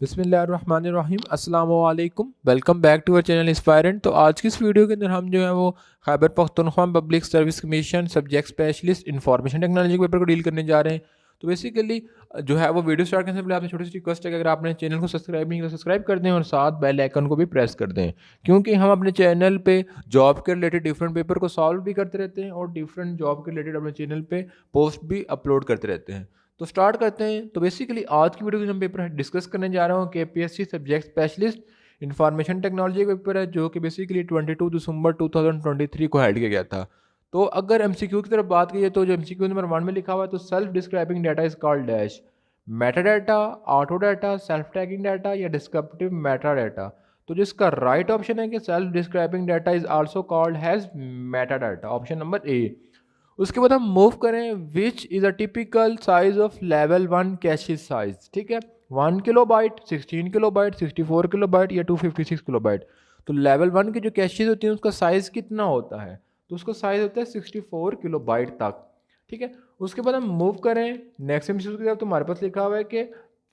बिस्मिल्लाहिर्रहमानिर्रहीम अस्सलाम वालेकुम। Welcome back to our channel Inspirant. तो आज की इस वीडियो के अंदर हम जो है वो Khyber Pakhtunkhwa public service commission subject specialist information technology के पेपर को डील करने जा रहे हैं। तो बेसिकली जो है वो वीडियो स्टार्ट करने से पहले आपसे छोटी सी रिक्वेस्ट है कि अगर आपने चैनल को सब्सक्राइब नहीं किया तो सब्सक्राइब कर दें और साथ बेल आइकन को भी प्रेस कर दें, क्योंकि हम अपने चैनल पे जॉब के रिलेटेड डिफरेंट पेपर को सॉल्व भी करते रहते हैं और डिफरेंट जॉब के रिलेटेड अपने चैनल पे पोस्ट भी अपलोड करते रहते हैं। तो स्टार्ट करते हैं। तो बेसिकली आज की वीडियो में हम पेपर डिस्कस करने जा रहा हूँ कि PSC subject specialist information technology का पेपर है, जो कि बेसिकली 22 दिसंबर 2023 को हेड किया गया था। तो अगर एमसीक्यू की तरफ बात की जाए तो जो एमसीक्यू नंबर 1 में लिखा हुआ है, तो self describing data is called dash Meta data, auto data, self tagging data या डिस्क्रिप्टिव मेटा डाटा। तो जिसका राइट ऑप्शन है कि self describing data is also called has Meta data, option number A. उसके बाद हम मूव करें, which is a typical size of level 1 caches size. ठीक है, 1 kilo byte, 16 kilo byte, 64 kilo byte या 256 किलो बाइट। तो लेवल 1 की जो कैशेज होती हैं उसका साइज़ कितना होता है, तो उसका साइज़ होता है 64 किलो बाइट तक। ठीक है, उसके बाद हम मूव करें नेक्स्ट एमसीक्यू की तरफ। तो हमारे पास लिखा हुआ है कि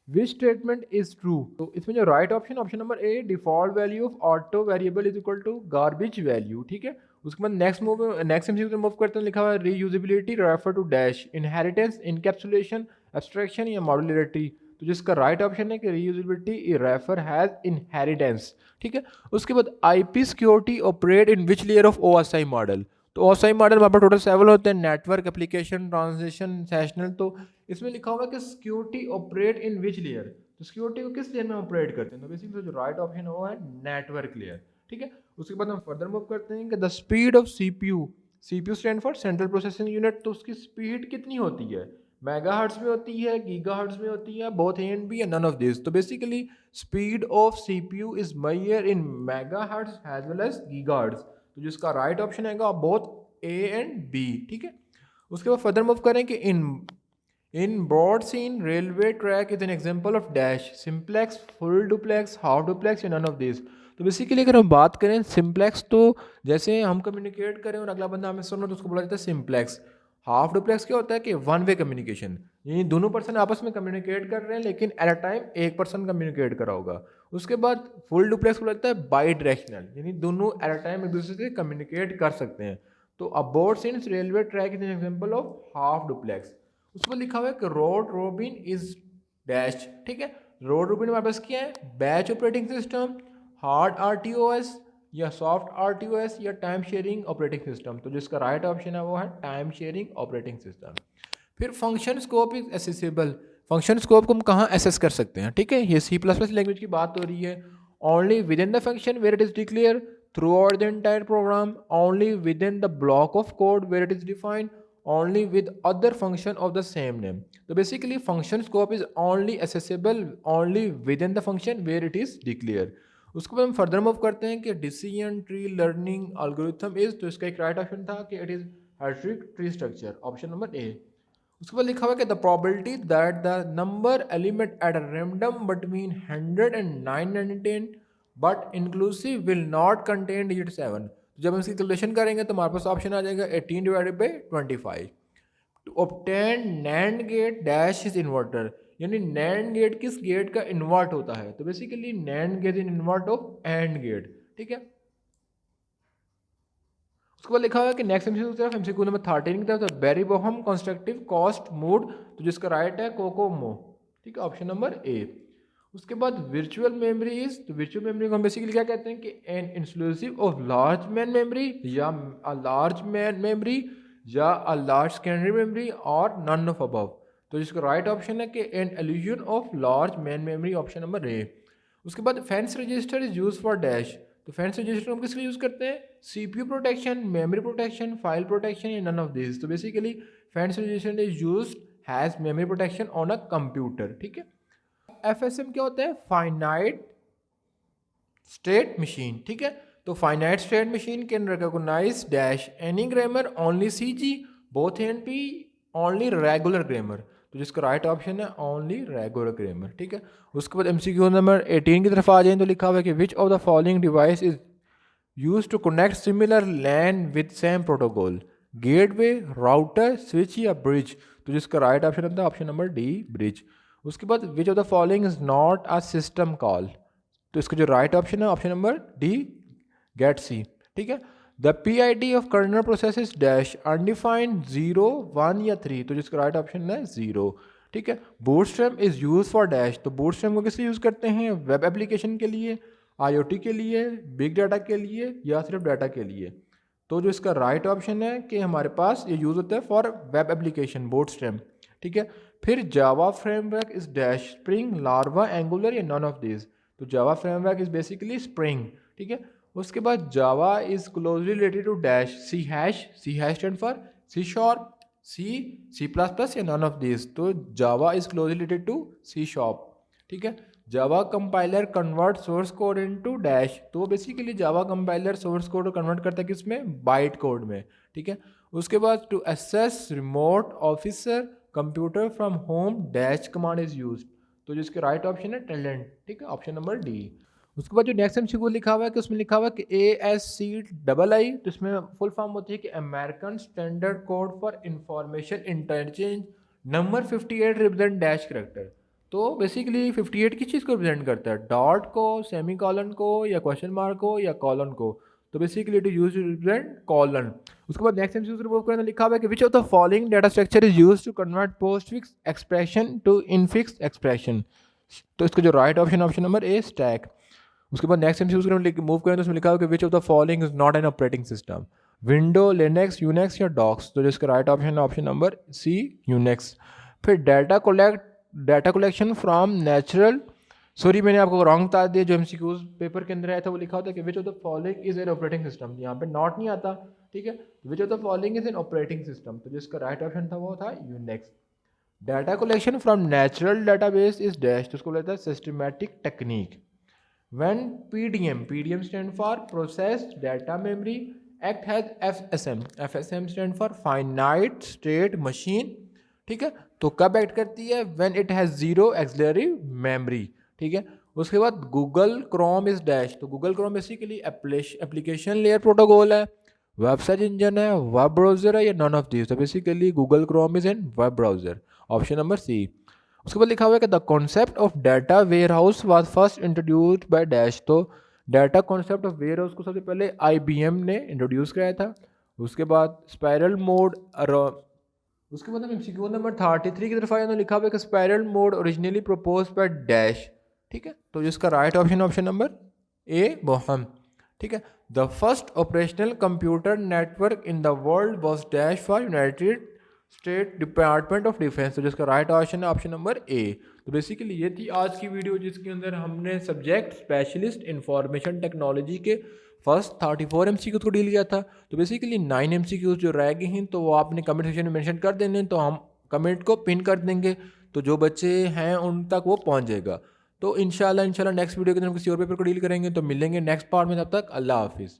विच स्टेटमेंट इज ट्रू। तो इसमें जो right option, option number A, default value of auto variable is equal to garbage value. ठीक है, उसके बाद नेक्स्ट एमसीक्यू में मूव करते हैं, लिखा हुआ है reusability refer to dash inheritance, encapsulation, abstraction या मॉड्यूलरिटी। तो जिसका राइट ऑप्शन है कि रीयूजेबिलिटी रेफर हैज इनहेरिटेंस। ठीक है, उसके बाद IP security operate in which layer of OSI model. तो ओएसआई मॉडल वहाँ पर टोटल 7 होते हैं, नेटवर्क, एप्लीकेशन, ट्रांजेक्शन, सेशनल। तो इसमें लिखा होगा कि security operate in which layer, तो सिक्योरिटी को किस लेयर में ऑपरेट करते हैं। तो बेसिकली जो राइट ऑप्शन है वो है नेटवर्क लेयर। ठीक है, उसके बाद हम फर्दर मूव करते हैं कि the speed of CPU, CPU stand for central processing unit. तो उसकी स्पीड कितनी होती है, मेगाहर्ट्ज में होती है, गीगाहर्ट्ज में होती है, बोथ ए एंड बी या नन ऑफ दिस। तो basically speed of CPU is major in megahertz as well as gigahertz. तो जिसका राइट ऑप्शन है बोथ ए एंड बी। ठीक है, उसके बाद फर्दर मूव करें कि in broad sense railway track is an example of dash simplex, full duplex, half duplex या नन ऑफ दिस। तो बेसिकली अगर हम बात करें सिंप्लेक्स, तो जैसे हम कम्युनिकेट करें और अगला बंदा हमें सुनो तो उसको बोला जाता है सिंप्लेक्स। हाफ डुप्लेक्स क्या होता है कि वन वे कम्युनिकेशन, यानी दोनों पर्सन आपस में कम्युनिकेट कर रहे हैं लेकिन एट अ टाइम एक पर्सन कम्युनिकेट कर रहा होगा। उसके बाद फुल डुप्लेक्स को लगता है बाई डायरेक्शनल, यानी दोनों एट अ टाइम एक दूसरे से कम्युनिकेट कर सकते हैं। तो abroad since railway track is an example of half duplex. उसमें लिखा हुआ है कि रोड रोबिन इज डैश। ठीक है, रोड रोबिन हमारे पास क्या है, बैच ऑपरेटिंग सिस्टम, हार्ड आरटीओएस या सॉफ्ट आरटीओएस या टाइम शेयरिंग ऑपरेटिंग सिस्टम। तो जिसका राइट ऑप्शन है वो है टाइम शेयरिंग ऑपरेटिंग सिस्टम। फिर function scope is accessible. Function scope को हम कहाँ एसेस कर सकते हैं। ठीक है, ये सी प्लस प्लस लैंग्वेज की बात हो रही है। Only within the function where it is declare throughout the entire program, only within the block of code where it is defined, only with other function of the same name। तो basically function scope is only accessible only within the function where it is declared। उसके बाद हम further move करते हैं कि decision tree learning algorithm is. तो इसका एक राइट ऑप्शन था कि इट इज हेट्रिक tree structure, option number A. उसके बाद लिखा हुआ है कि the probability that the number element at a random between 100 and 910 but inclusive will not contain digit 7। जब हम इसकी कैलकुलेशन करेंगे तो हमारे पास ऑप्शन आ जाएगा 18 divided by 25 to obtain NAND gate dash is inverter, यानी नैंड गेट किस गेट का इन्वर्ट होता है। तो basically NAND gate in invert of AND gate. ठीक है, उसके बाद लिखा हुआ है कि नेक्स्ट एमसीक्यू की तरफ, एमसीक्यू नंबर 13 की तरफ, Barry Boehm constructive cost model. तो जिसका राइट है कोकोमो। ठीक है, ऑप्शन नंबर ए। उसके बाद वर्चुअल मेमोरी इज, तो वर्चुअल मेमोरी को हम बेसिकली क्या कहते हैं कि an inclusive of large main memory or a large main memory or a large secondary memory और नन ऑफ अबव। तो जिसका राइट ऑप्शन है कि an illusion of large main memory, option number A. उसके बाद fence register is use for dash. तो fence register हम किस लिए यूज करते हैं, CPU protection, memory protection, file protection या नन ऑफ दिस। तो basically fence register is use has memory protection on a computer. ठीक है, एफएसएम क्या होता है, फाइनाइट स्टेट मशीन। ठीक है, तो finite state machine can recognise dash any grammar, only CG, both and P, only regular grammar. तो जिसका राइट ऑप्शन है ओनली रेगुलर ग्रामर। ठीक है, उसके बाद एमसीक्यू नंबर 18 की तरफ आ जाए तो लिखा हुआ है कि which of the following device is use to connect similar LAN with same protocol, gateway, router, switch या ब्रिज। तो जिसका राइट ऑप्शन होता है ऑप्शन नंबर डी, ब्रिज। उसके बाद which of the following is not a system call, तो इसका जो राइट ऑप्शन है option number D, gate C. ठीक है, the P I D of kernel process is dash undefined 0 1 या 3, तो जिसका राइट ऑप्शन है 0। ठीक है, bootstrap is use for dash, तो बूटस्ट्रैप को किस लिए यूज़ करते हैं, वेब एप्लीकेशन के लिए, आईओटी के लिए, बिग डाटा के लिए, या सिर्फ डाटा के लिए। तो जो इसका राइट ऑप्शन है कि हमारे पास ये यूज़ होता है फॉर वेब एप्लीकेशन बूटस्ट्रैप। ठीक है, फिर Java framework is dash Spring Laravel Angular या नॉन ऑफ दिस, तो Java framework is basically Spring. ठीक है, उसके बाद Java is closely related to dash C hash stand for C sharp, C plus plus या नॉन ऑफ दिस, तो Java is closely related to C sharp. ठीक है, Java compiler convert source code into dash, तो basically Java compiler source code convert करता है किसमें, byte code में। ठीक है, उसके बाद to access remote officer computer from home dash command is used, तो जिसके राइट ऑप्शन है टैलेंट। ठीक है, ऑप्शन नंबर डी। उसके बाद जो नेक्स्ट एमसीक्यू लिखा हुआ है कि उसमें लिखा हुआ है कि ASCII, तो इसमें फुल फॉर्म होती है कि American standard code for information interchange number 58 represent dash character, तो बेसिकली 58 किस चीज़ को रिप्रेजेंट करता है, डॉट को, सेमी कॉलन को, या क्वेश्चन मार्क को, या कॉलन को, तो basically it is use to represent colon. उसके बाद नेक्स्ट एमसीक्यू रिमूव करने लिखा हुआ है कि which of the following data structure is use to convert postfix expression to infix expression, तो इसका जो right option option number A stack. उसके बाद नेक्स्ट एमसीक्यू मूव करें तो उसमें लिखा हुआ कि which of the following is not an operating system, window, Linux, Unix या डॉक्स, तो जिसका राइट ऑप्शन है ऑप्शन नंबर सी यूनेक्स। फिर data collection from natural, sorry मैंने आपको रॉन्ग बता दिया, जो एमसीक्यूज पेपर के अंदर आया था वो लिखा होता है कि which of the following is an operating system, यहाँ पे नॉट नहीं आता। ठीक है, विच of the following is an operating system, तो जिसका राइट ऑप्शन था वो था Unix. Data collection from natural database is dash, तो उसको बोलता है systematic technique. When PDM stand for Processed Data Memory, act has FSM stand for Finite State Machine। ठीक है, तो कब एक्ट करती है, When it has zero auxiliary memory। ठीक है, उसके बाद गूगल क्रोम इज डैश, तो Google Chrome basically application layer protocol है, वेब सर्च इंजन है, वेब ब्राउजर है, या नॉन ऑफ दिस, तो basically Google Chrome is an web browser, option number C. उसके बाद लिखा हुआ है कि the concept of data warehouse was first introduced by dash, तो data concept of warehouse को सबसे पहले IBM ने इंट्रोड्यूस कराया था। उसके बाद स्पायरल मोड, उसके बाद हम एमसीक्यू नंबर 33 की तरफ आए तो लिखा हुआ है कि spiral mode originally propose by dash. ठीक है, तो जिसका राइट ऑप्शन ऑप्शन नंबर ए बोहम। ठीक है, the first operational computer network in the world was dash for United state department of defence, तो जिसका राइट ऑप्शन है ऑप्शन नंबर ए। तो बेसिकली ये थी आज की वीडियो जिसके अंदर हमने सब्जेक्ट स्पेशलिस्ट इंफॉर्मेशन टेक्नोलॉजी के फर्स्ट 34 MCQs को डील किया था। तो बेसिकली 9 MCQs जो रह गए हैं तो वो आपने कमेंट सेक्शन में मेंशन कर देने, तो हम कमेंट को पिन कर देंगे, तो जो बच्चे हैं उन तक वो पहुंच जाएगा। तो इंशाल्लाह नेक्स्ट वीडियो के अंदर हम किसी और पेपर को डील करेंगे, तो मिलेंगे नेक्स्ट पार्ट में, तब तक अल्लाह हाफिज़।